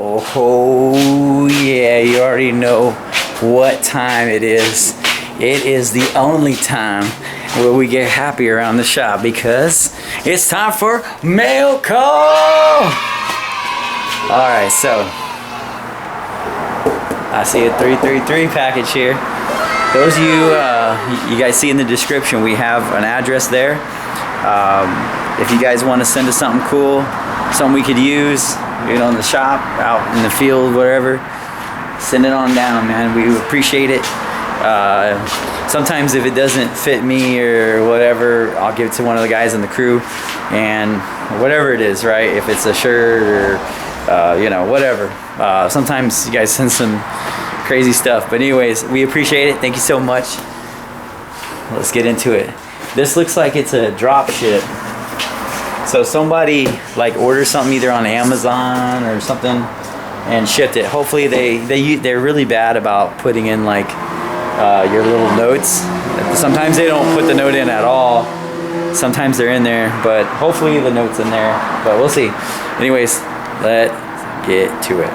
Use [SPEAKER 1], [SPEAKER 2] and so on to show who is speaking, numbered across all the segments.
[SPEAKER 1] Oh yeah, you already know what time it is. It is the only time where we get happy around the shop because it's time for mail call. Alright, so I see a 333 package here. Those of you, you guys see in the description, we have an address there. If you guys want to send us something cool, something we could use, you know, in the shop, out in the field, whatever, send it on down, man. We appreciate it. Sometimes if it doesn't fit me or whatever, I'll give it to one of the guys in the crew, and whatever it is, right? If it's a shirt or, you know, whatever. Sometimes you guys send some crazy stuff. But anyways, we appreciate it. Thank you so much. Let's get into it. This looks like it's a drop ship. So somebody like orders something either on Amazon or something and shipped it. Hopefully they're really bad about putting in like your little notes. Sometimes they don't put the note in at all. Sometimes they're in there, but hopefully the note's in there. But we'll see. Anyways, let's get to it.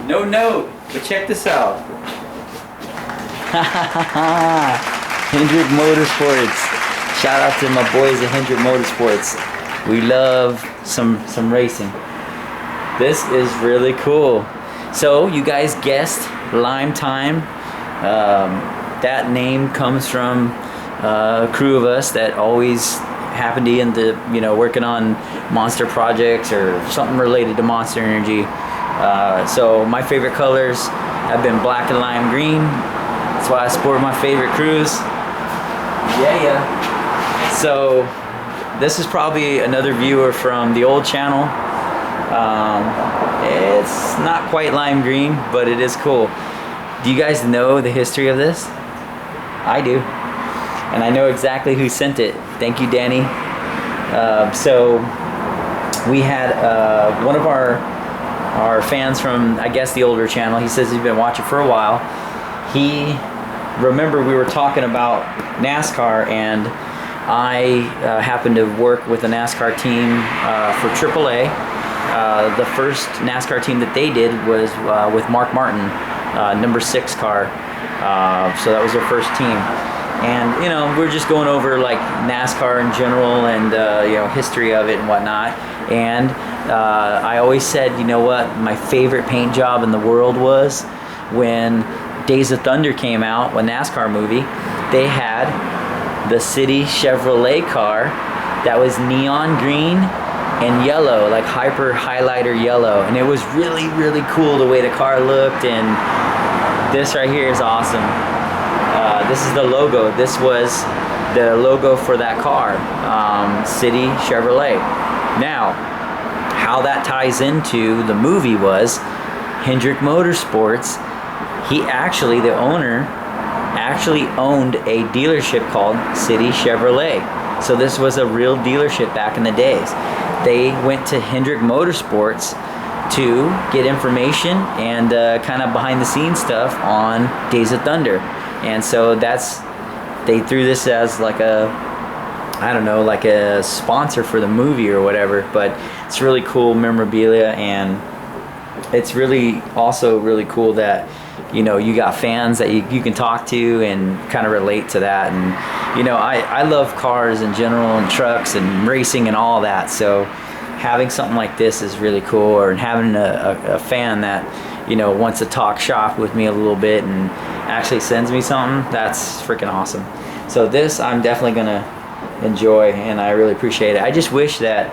[SPEAKER 1] No note, but check this out. Hendrick Motorsports. Shout out to my boys at Hendrick Motorsports. We love some racing. This is really cool. So you guys guessed LimeTime. That name comes from a crew of us that always happen to be into, you know, working on monster projects or something related to Monster Energy. So my favorite colors have been black and lime green. That's why I sport my favorite crews. Yeah. So this is probably another viewer from the old channel. It's not quite lime green, but it is cool. Do you guys know the history of this? I do. And I know exactly who sent it. Thank you, Danny. So we had one of our fans from, I guess, the older channel. He says he's been watching for a while. He remember we were talking about NASCAR, and I happened to work with a NASCAR team for AAA. The first NASCAR team that they did was with Mark Martin, number 6 car. So that was their first team. And, you know, we're just going over like NASCAR in general and, you know, history of it and whatnot. And I always said, you know what, my favorite paint job in the world was when Days of Thunder came out, when NASCAR movie. They had the City Chevrolet car that was neon green and yellow, like hyper highlighter yellow. And it was really, really cool the way the car looked. And this right here is awesome. This is the logo. This was the logo for that car, City Chevrolet. Now, how that ties into the movie was Hendrick Motorsports. He actually, the owner, actually owned a dealership called City Chevrolet. So this was a real dealership back in the days. They went to Hendrick Motorsports to get information and kind of behind the scenes stuff on Days of Thunder. And so they threw this as like a, I don't know, like a sponsor for the movie or whatever. But it's really cool memorabilia, and it's really also really cool that, you know, you got fans that you can talk to and kind of relate to that. And, you know, I love cars in general and trucks and racing and all that. So having something like this is really cool, or having a fan that, you know, wants to talk shop with me a little bit and actually sends me something, that's freaking awesome. So this I'm definitely gonna enjoy, and I really appreciate it. I just wish that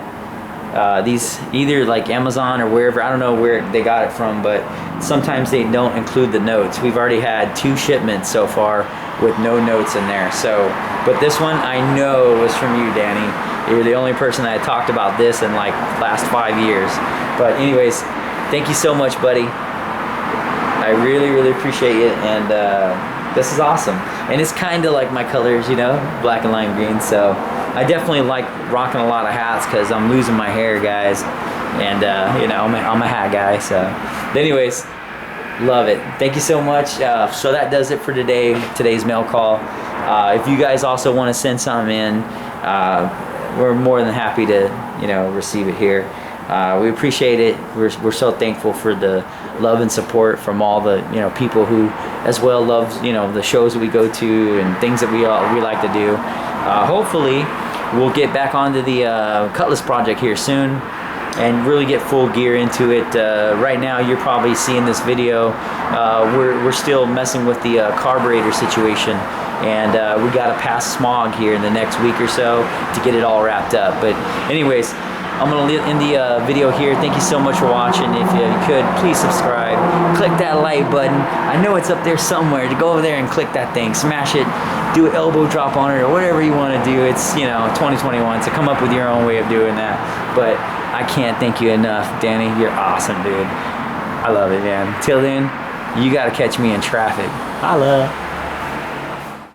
[SPEAKER 1] these, either like Amazon or wherever, I don't know where they got it from, but sometimes they don't include the notes. We've already had 2 shipments so far with no notes in there. So, but this one I know was from you, Danny. You're the only person that I talked about this in like last 5 years. But anyways, thank you so much, buddy. I really, really appreciate it, and this is awesome. And it's kind of like my colors, you know, black and lime green. So I definitely like rocking a lot of hats because I'm losing my hair, guys. And you know, I'm a hat guy. So, but anyways, love it. Thank you so much. So that does it for today's mail call. If you guys also want to send something in, we're more than happy to, you know, receive it here. We appreciate it. We're so thankful for the love and support from all the, you know, people who as well love, you know, the shows that we go to and things that we like to do. Hopefully we'll get back onto the Cutlass project here soon and really get full gear into it. Right now you're probably seeing this video. We're still messing with the carburetor situation, and we got to pass smog here in the next week or so to get it all wrapped up. But anyways, I'm going to end the video here. Thank you so much for watching. If you could, please subscribe. Click that like button. I know it's up there somewhere. To go over there and click that thing. Smash it. Do an elbow drop on it or whatever you want to do. It's, you know, 2021, so come up with your own way of doing that. But I can't thank you enough, Danny. You're awesome, dude. I love it, man. Till then, you got to catch me in traffic. Holla.